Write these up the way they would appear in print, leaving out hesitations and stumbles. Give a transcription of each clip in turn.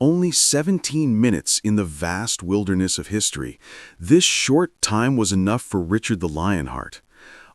Only 17 minutes in the vast wilderness of history. This short time was enough for Richard the Lionheart.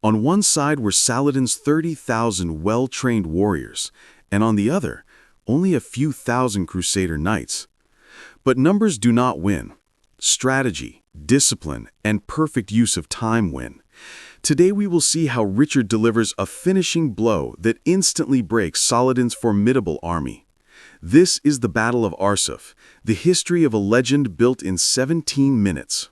On one side were Saladin's 30,000 well-trained warriors, and on the other, only a few thousand Crusader knights. But numbers do not win. Strategy, discipline, and perfect use of time win. Today we will see how Richard delivers a finishing blow that instantly breaks Saladin's formidable army. This is the Battle of Arsuf, the history of a legend built in 17 minutes.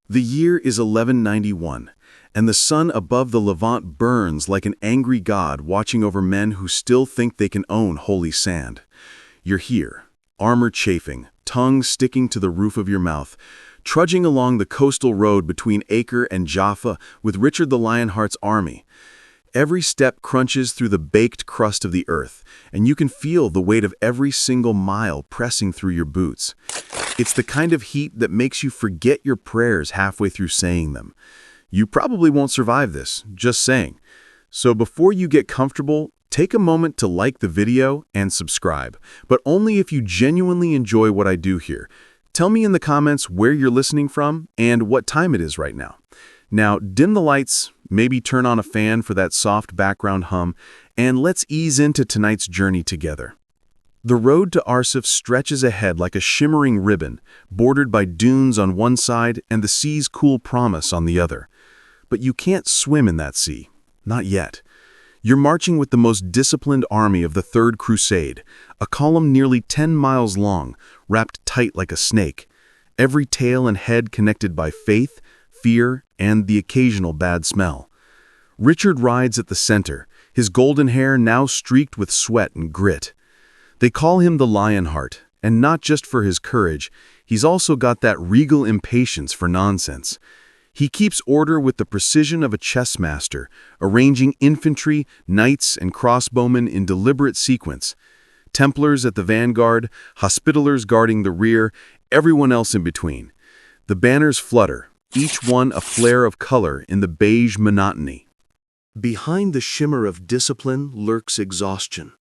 The year is 1191, and the sun above the Levant burns like an angry god watching over men who still think they can own holy sand. You're here, armor chafing, tongue sticking to the roof of your mouth, trudging along the coastal road between Acre and Jaffa with Richard the Lionheart's army. Every step crunches through the baked crust of the earth, and you can feel the weight of every single mile pressing through your boots. It's the kind of heat that makes you forget your prayers halfway through saying them. You probably won't survive this, just saying. So before you get comfortable, take a moment to like the video and subscribe, but only if you genuinely enjoy what I do here. Tell me in the comments where you're listening from and what time it is right now. Now, dim the lights, maybe turn on a fan for that soft background hum, and let's ease into tonight's journey together. The road to Arsuf stretches ahead like a shimmering ribbon, bordered by dunes on one side and the sea's cool promise on the other. But you can't swim in that sea. Not yet. You're marching with the most disciplined army of the Third Crusade, a column nearly 10 miles long, wrapped tight like a snake, every tail and head connected by faith, fear, and the occasional bad smell. Richard rides at the center, his golden hair now streaked with sweat and grit. They call him the Lionheart, and not just for his courage, he's also got that regal impatience for nonsense. He keeps order with the precision of a chess master, arranging infantry, knights, and crossbowmen in deliberate sequence. Templars at the vanguard, Hospitallers guarding the rear, everyone else in between. The banners flutter, each one a flare of color in the beige monotony. Behind the shimmer of discipline lurks exhaustion.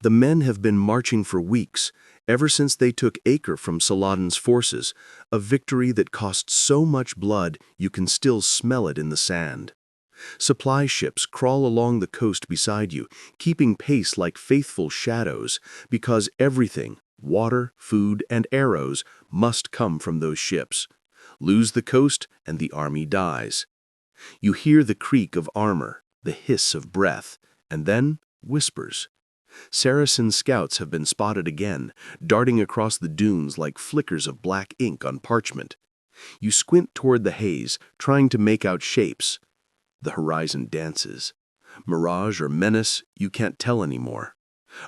The men have been marching for weeks, ever since they took Acre from Saladin's forces, a victory that cost so much blood you can still smell it in the sand. Supply ships crawl along the coast beside you, keeping pace like faithful shadows, because everything, water, food, and arrows, must come from those ships. Lose the coast, and the army dies. You hear the creak of armor, the hiss of breath, and then whispers. Saracen scouts have been spotted again, darting across the dunes like flickers of black ink on parchment. You squint toward the haze, trying to make out shapes. The horizon dances. Mirage or menace, you can't tell anymore.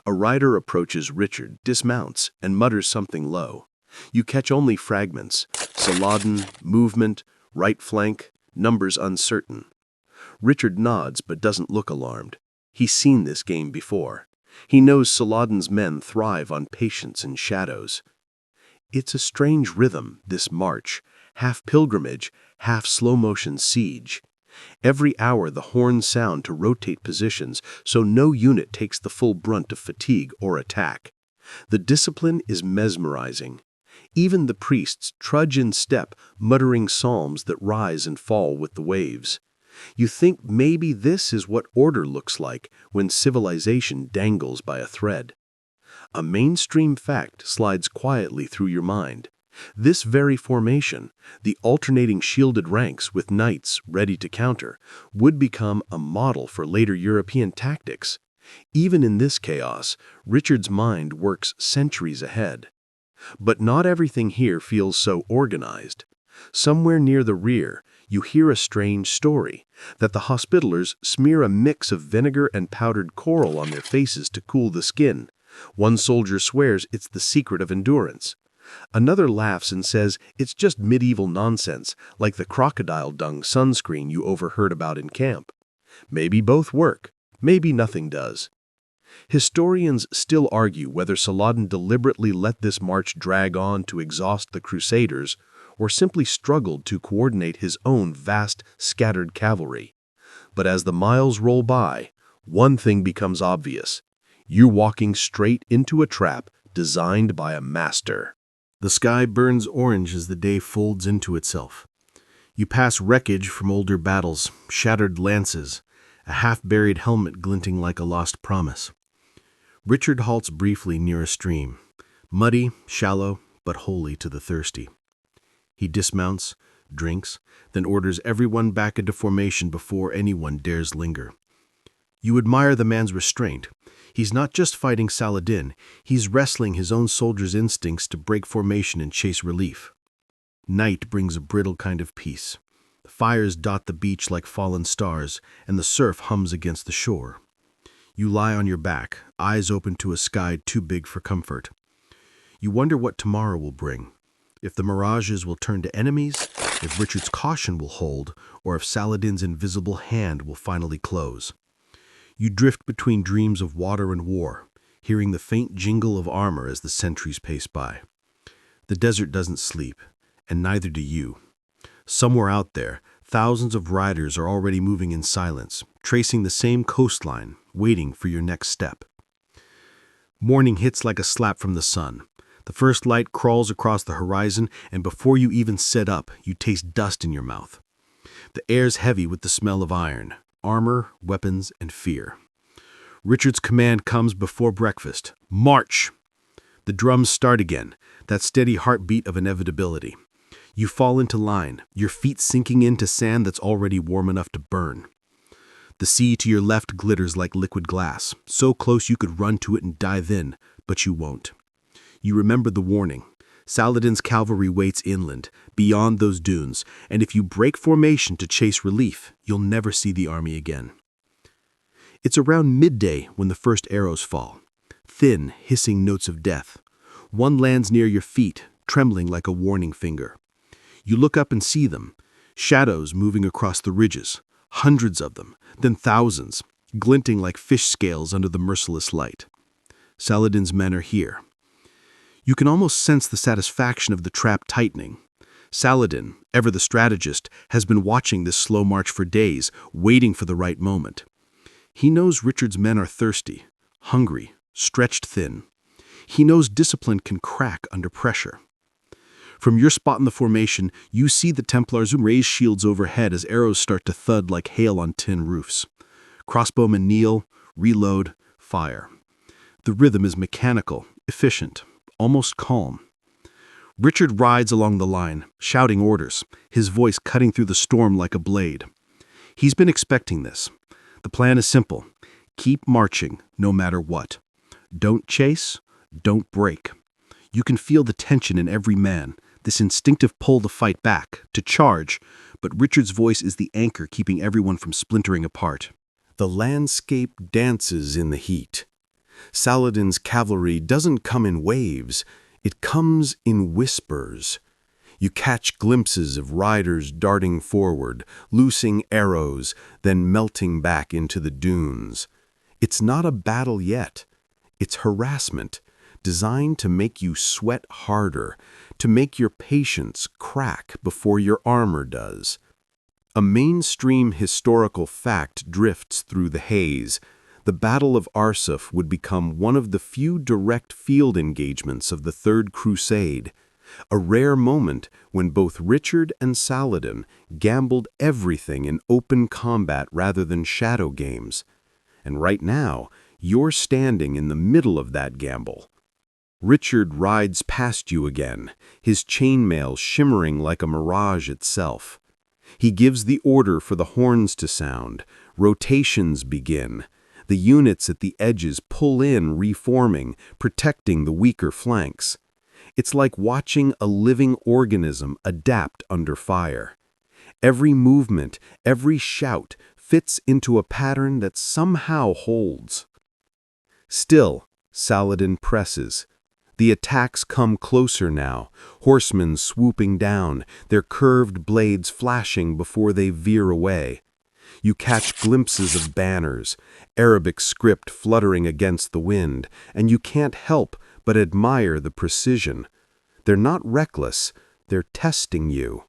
A rider approaches Richard, dismounts, and mutters something low. You catch only fragments. Saladin, movement, right flank, numbers uncertain. Richard nods but doesn't look alarmed. He's seen this game before. He knows Saladin's men thrive on patience and shadows. It's a strange rhythm, this march, half pilgrimage, half slow-motion siege. Every hour the horns sound to rotate positions so no unit takes the full brunt of fatigue or attack. The discipline is mesmerizing. Even the priests trudge in step, muttering psalms that rise and fall with the waves. You think maybe this is what order looks like when civilization dangles by a thread. A mainstream fact slides quietly through your mind. This very formation, the alternating shielded ranks with knights ready to counter, would become a model for later European tactics. Even in this chaos, Richard's mind works centuries ahead. But not everything here feels so organized. Somewhere near the rear, you hear a strange story, that the Hospitallers smear a mix of vinegar and powdered coral on their faces to cool the skin. One soldier swears it's the secret of endurance. Another laughs and says it's just medieval nonsense, like the crocodile dung sunscreen you overheard about in camp. Maybe both work, maybe nothing does. Historians still argue whether Saladin deliberately let this march drag on to exhaust the Crusaders, or simply struggled to coordinate his own vast, scattered cavalry. But as the miles roll by, one thing becomes obvious. You're walking straight into a trap designed by a master. The sky burns orange as the day folds into itself. You pass wreckage from older battles, shattered lances, a half-buried helmet glinting like a lost promise. Richard halts briefly near a stream, muddy, shallow, but holy to the thirsty. He dismounts, drinks, then orders everyone back into formation before anyone dares linger. You admire the man's restraint. He's not just fighting Saladin, he's wrestling his own soldiers' instincts to break formation and chase relief. Night brings a brittle kind of peace. Fires dot the beach like fallen stars, and the surf hums against the shore. You lie on your back, eyes open to a sky too big for comfort. You wonder what tomorrow will bring. If the mirages will turn to enemies, if Richard's caution will hold, or if Saladin's invisible hand will finally close. You drift between dreams of water and war, hearing the faint jingle of armor as the sentries pace by. The desert doesn't sleep, and neither do you. Somewhere out there, thousands of riders are already moving in silence, tracing the same coastline, waiting for your next step. Morning hits like a slap from the sun. The first light crawls across the horizon, and before you even set up, you taste dust in your mouth. The air's heavy with the smell of iron, armor, weapons, and fear. Richard's command comes before breakfast. March! The drums start again, that steady heartbeat of inevitability. You fall into line, your feet sinking into sand that's already warm enough to burn. The sea to your left glitters like liquid glass, so close you could run to it and dive in, but you won't. You remember the warning. Saladin's cavalry waits inland, beyond those dunes, and if you break formation to chase relief, you'll never see the army again. It's around midday when the first arrows fall. Thin, hissing notes of death. One lands near your feet, trembling like a warning finger. You look up and see them, shadows moving across the ridges, hundreds of them, then thousands, glinting like fish scales under the merciless light. Saladin's men are here. You can almost sense the satisfaction of the trap tightening. Saladin, ever the strategist, has been watching this slow march for days, waiting for the right moment. He knows Richard's men are thirsty, hungry, stretched thin. He knows discipline can crack under pressure. From your spot in the formation, you see the Templars raise shields overhead as arrows start to thud like hail on tin roofs. Crossbowmen kneel, reload, fire. The rhythm is mechanical, efficient, almost calm. Richard rides along the line, shouting orders, his voice cutting through the storm like a blade. He's been expecting this. The plan is simple. Keep marching, no matter what. Don't chase, don't break. You can feel the tension in every man, this instinctive pull to fight back, to charge, but Richard's voice is the anchor keeping everyone from splintering apart. The landscape dances in the heat. Saladin's cavalry doesn't come in waves, it comes in whispers. You catch glimpses of riders darting forward, loosing arrows, then melting back into the dunes. It's not a battle yet. It's harassment, designed to make you sweat harder, to make your patience crack before your armor does. A mainstream historical fact drifts through the haze. The Battle of Arsuf would become one of the few direct field engagements of the Third Crusade, a rare moment when both Richard and Saladin gambled everything in open combat rather than shadow games. And right now, you're standing in the middle of that gamble. Richard rides past you again, his chainmail shimmering like a mirage itself. He gives the order for the horns to sound, rotations begin. The units at the edges pull in, reforming, protecting the weaker flanks. It's like watching a living organism adapt under fire. Every movement, every shout fits into a pattern that somehow holds. Still, Saladin presses. The attacks come closer now, horsemen swooping down, their curved blades flashing before they veer away. You catch glimpses of banners, Arabic script fluttering against the wind, and you can't help but admire the precision. They're not reckless, they're testing you.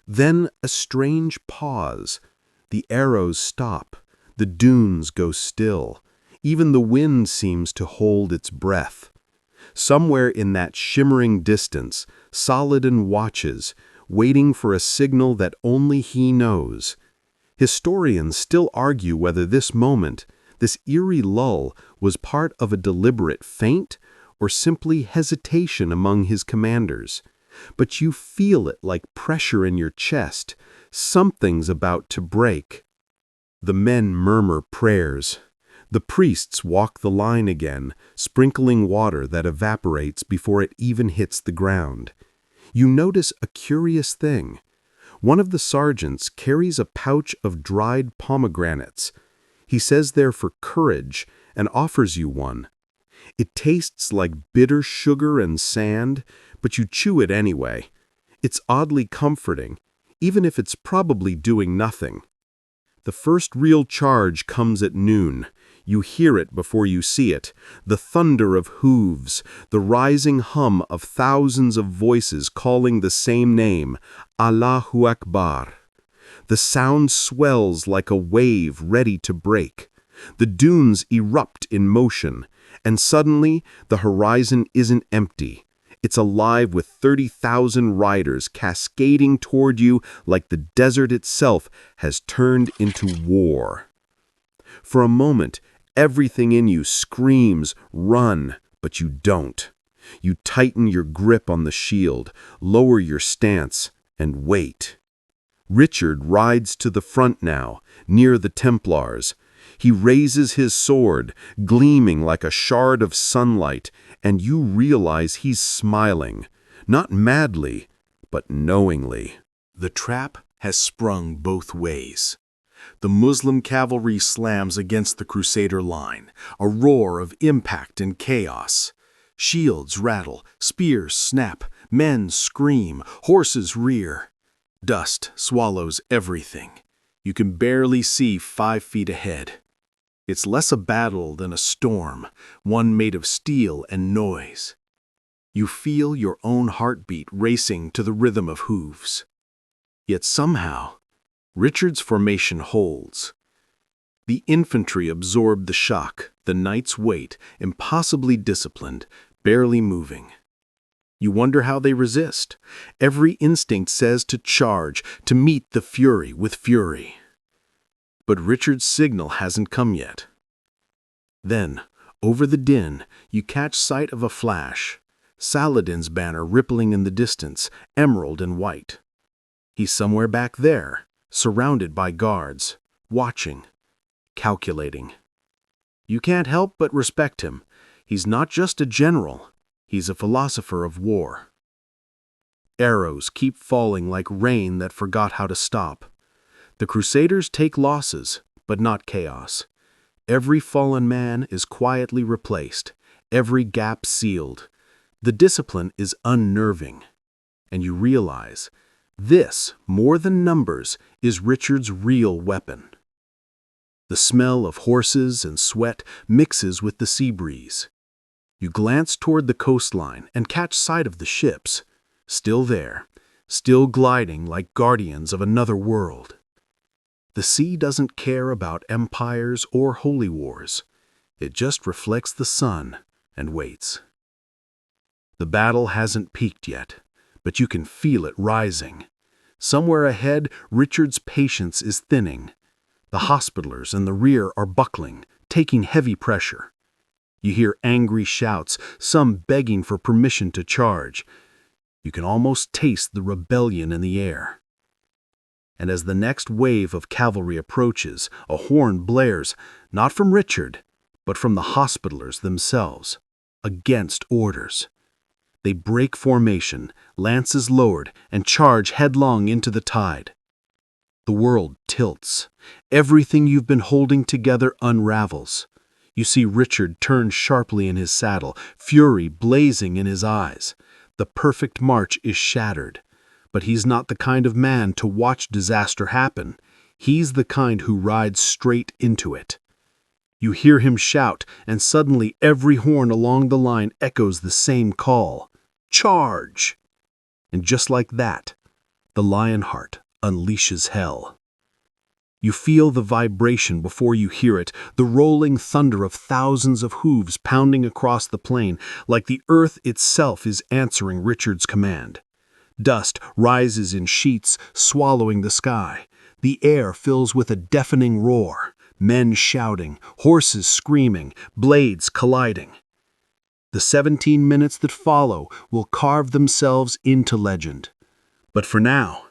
Then a strange pause. The arrows stop, the dunes go still. Even the wind seems to hold its breath. Somewhere in that shimmering distance, Saladin watches, waiting for a signal that only he knows. Historians still argue whether this moment, this eerie lull, was part of a deliberate feint or simply hesitation among his commanders. But you feel it like pressure in your chest. Something's about to break. The men murmur prayers. The priests walk the line again, sprinkling water that evaporates before it even hits the ground. You notice a curious thing. One of the sergeants carries a pouch of dried pomegranates. He says they're for courage and offers you one. It tastes like bitter sugar and sand, but you chew it anyway. It's oddly comforting, even if it's probably doing nothing. The first real charge comes at noon. You hear it before you see it, the thunder of hooves, the rising hum of thousands of voices calling the same name, Allahu Akbar. The sound swells like a wave ready to break. The dunes erupt in motion, and suddenly the horizon isn't empty. It's alive with 30,000 riders cascading toward you like the desert itself has turned into war. For a moment, everything in you screams, run, but you don't. You tighten your grip on the shield, lower your stance, and wait. Richard rides to the front now, near the Templars. He raises his sword, gleaming like a shard of sunlight, and you realize he's smiling, not madly, but knowingly. The trap has sprung both ways. The Muslim cavalry slams against the Crusader line, a roar of impact and chaos. Shields rattle, spears snap, men scream, horses rear. Dust swallows everything. You can barely see 5 feet ahead. It's less a battle than a storm, one made of steel and noise. You feel your own heartbeat racing to the rhythm of hooves. Yet somehow, Richard's formation holds. The infantry absorb the shock, the knight's weight, impossibly disciplined, barely moving. You wonder how they resist. Every instinct says to charge, to meet the fury with fury. But Richard's signal hasn't come yet. Then, over the din, you catch sight of a flash. Saladin's banner rippling in the distance, emerald and white. He's somewhere back there, surrounded by guards, watching, calculating. You can't help but respect him. He's not just a general, he's a philosopher of war. Arrows keep falling like rain that forgot how to stop. The Crusaders take losses, but not chaos. Every fallen man is quietly replaced, every gap sealed. The discipline is unnerving. And you realize, this, more than numbers, is Richard's real weapon. The smell of horses and sweat mixes with the sea breeze. You glance toward the coastline and catch sight of the ships, still there, still gliding like guardians of another world. The sea doesn't care about empires or holy wars. It just reflects the sun and waits. The battle hasn't peaked yet, but you can feel it rising. Somewhere ahead, Richard's patience is thinning. The Hospitallers in the rear are buckling, taking heavy pressure. You hear angry shouts, some begging for permission to charge. You can almost taste the rebellion in the air. And as the next wave of cavalry approaches, a horn blares, not from Richard, but from the Hospitallers themselves, against orders. They break formation, lances lowered, and charge headlong into the tide. The world tilts. Everything you've been holding together unravels. You see Richard turn sharply in his saddle, fury blazing in his eyes. The perfect march is shattered. But he's not the kind of man to watch disaster happen. He's the kind who rides straight into it. You hear him shout, and suddenly every horn along the line echoes the same call. Charge! And just like that, the Lionheart unleashes hell. You feel the vibration before you hear it, the rolling thunder of thousands of hooves pounding across the plain, like the earth itself is answering Richard's command. Dust rises in sheets, swallowing the sky. The air fills with a deafening roar, men shouting, horses screaming, blades colliding. The 17 minutes that follow will carve themselves into legend. But for now,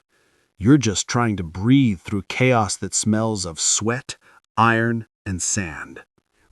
you're just trying to breathe through chaos that smells of sweat, iron, and sand.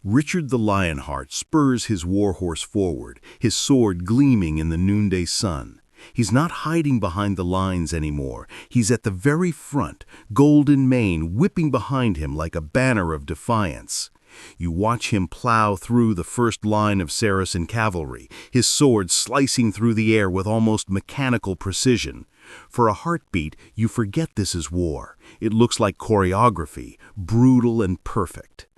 Richard the Lionheart spurs his warhorse forward, his sword gleaming in the noonday sun. He's not hiding behind the lines anymore. He's at the very front, golden mane whipping behind him like a banner of defiance. You watch him plow through the first line of Saracen cavalry, his sword slicing through the air with almost mechanical precision. For a heartbeat, you forget this is war. It looks like choreography, brutal and perfect.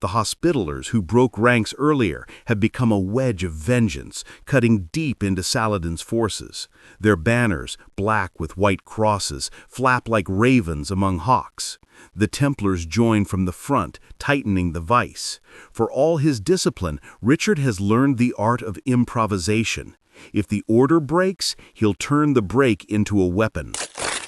The Hospitallers who broke ranks earlier have become a wedge of vengeance, cutting deep into Saladin's forces. Their banners, black with white crosses, flap like ravens among hawks. The Templars join from the front, tightening the vice. For all his discipline, Richard has learned the art of improvisation. If the order breaks, he'll turn the break into a weapon.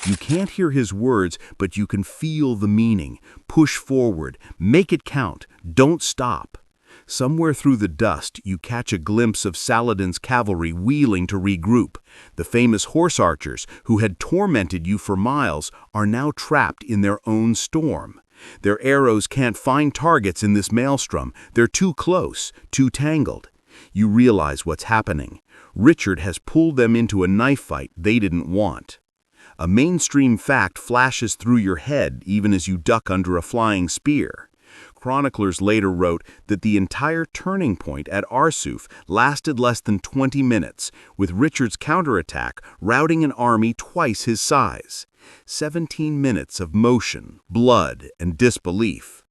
You can't hear his words, but you can feel the meaning. Push forward, make it count, don't stop. Somewhere through the dust, you catch a glimpse of Saladin's cavalry wheeling to regroup. The famous horse archers, who had tormented you for miles, are now trapped in their own storm. Their arrows can't find targets in this maelstrom. They're too close, too tangled. You realize what's happening. Richard has pulled them into a knife fight they didn't want. A mainstream fact flashes through your head even as you duck under a flying spear. Chroniclers later wrote that the entire turning point at Arsuf lasted less than 20 minutes, with Richard's counterattack routing an army twice his size. 17 minutes of motion, blood, and disbelief.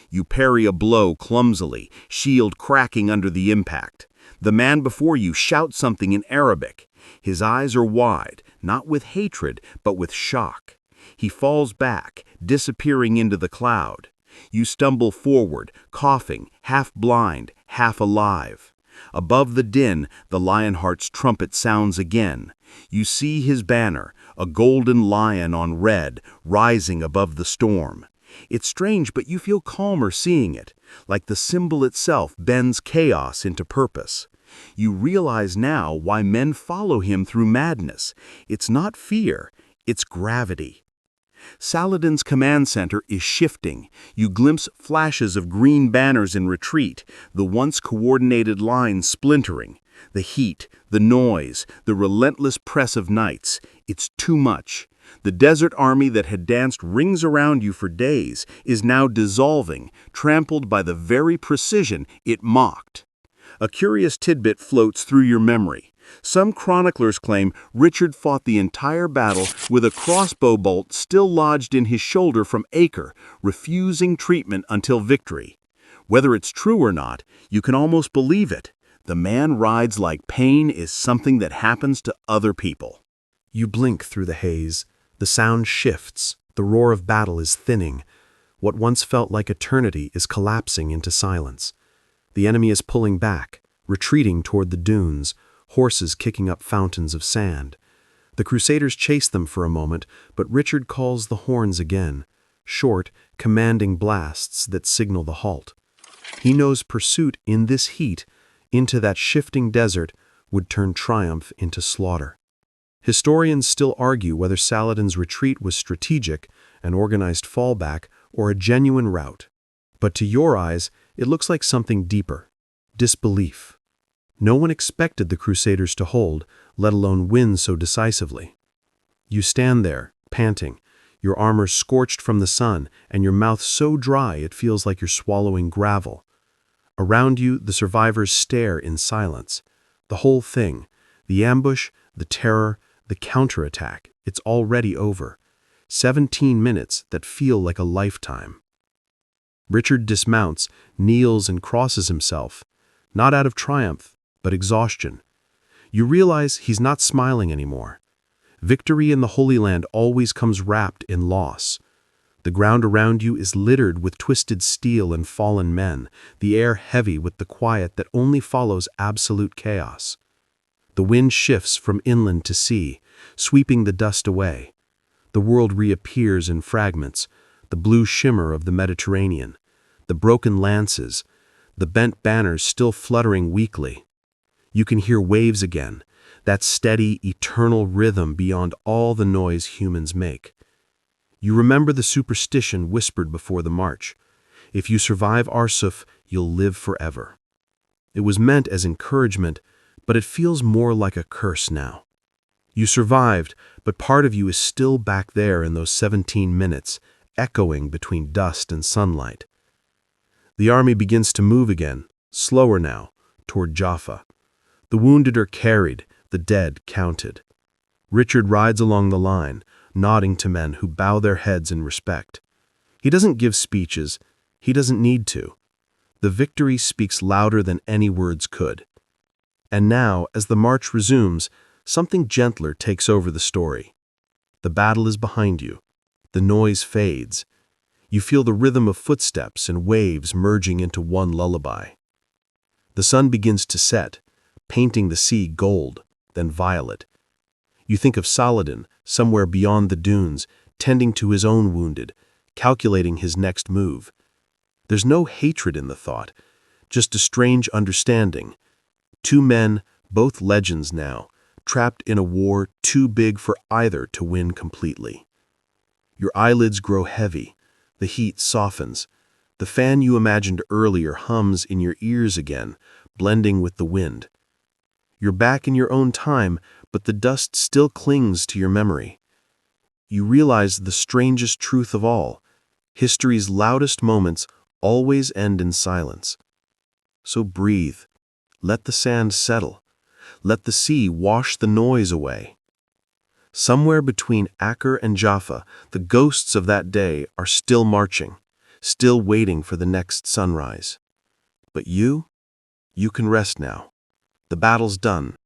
You parry a blow clumsily, shield cracking under the impact. The man before you shouts something in Arabic. His eyes are wide, not with hatred, but with shock. He falls back, disappearing into the cloud. You stumble forward, coughing, half blind, half alive. Above the din, the Lionheart's trumpet sounds again. You see his banner, a golden lion on red, rising above the storm. It's strange, but you feel calmer seeing it, like the symbol itself bends chaos into purpose. You realize now why men follow him through madness. It's not fear, it's gravity. Saladin's command center is shifting. You glimpse flashes of green banners in retreat, the once coordinated lines splintering. The heat, the noise, the relentless press of knights. It's too much. The desert army that had danced rings around you for days is now dissolving, trampled by the very precision it mocked. A curious tidbit floats through your memory. Some chroniclers claim Richard fought the entire battle with a crossbow bolt still lodged in his shoulder from Acre, refusing treatment until victory. Whether it's true or not, you can almost believe it. The man rides like pain is something that happens to other people. You blink through the haze. The sound shifts. The roar of battle is thinning. What once felt like eternity is collapsing into silence. The enemy is pulling back, retreating toward the dunes, horses kicking up fountains of sand. The Crusaders chase them for a moment, but Richard calls the horns again, short, commanding blasts that signal the halt. He knows pursuit in this heat, into that shifting desert, would turn triumph into slaughter. Historians still argue whether Saladin's retreat was strategic, an organized fallback, or a genuine rout. But to your eyes, it looks like something deeper: disbelief. No one expected the Crusaders to hold, let alone win so decisively. You stand there, panting, your armor scorched from the sun, and your mouth so dry it feels like you're swallowing gravel. Around you, the survivors stare in silence. The whole thing, the ambush, the terror, the counterattack, it's already over. 17 minutes that feel like a lifetime. Richard dismounts, kneels and crosses himself, not out of triumph, but exhaustion. You realize he's not smiling anymore. Victory in the Holy Land always comes wrapped in loss. The ground around you is littered with twisted steel and fallen men, the air heavy with the quiet that only follows absolute chaos. The wind shifts from inland to sea, sweeping the dust away. The world reappears in fragments, the blue shimmer of the Mediterranean, the broken lances, the bent banners still fluttering weakly. You can hear waves again, that steady, eternal rhythm beyond all the noise humans make. You remember the superstition whispered before the march. If you survive Arsuf, you'll live forever. It was meant as encouragement, but it feels more like a curse now. You survived, but part of you is still back there in those 17 minutes, echoing between dust and sunlight. The army begins to move again, slower now, toward Jaffa. The wounded are carried, the dead counted. Richard rides along the line, nodding to men who bow their heads in respect. He doesn't give speeches, he doesn't need to. The victory speaks louder than any words could. And now, as the march resumes, something gentler takes over the story. The battle is behind you. The noise fades. You feel the rhythm of footsteps and waves merging into one lullaby. The sun begins to set, painting the sea gold, then violet. You think of Saladin, somewhere beyond the dunes, tending to his own wounded, calculating his next move. There's no hatred in the thought, just a strange understanding. Two men, both legends now, trapped in a war too big for either to win completely. Your eyelids grow heavy, the heat softens. The fan you imagined earlier hums in your ears again, blending with the wind. You're back in your own time, but the dust still clings to your memory. You realize the strangest truth of all. History's loudest moments always end in silence. So breathe. Let the sand settle. Let the sea wash the noise away. Somewhere between Acre and Jaffa, the ghosts of that day are still marching, still waiting for the next sunrise. But you can rest now. The battle's done.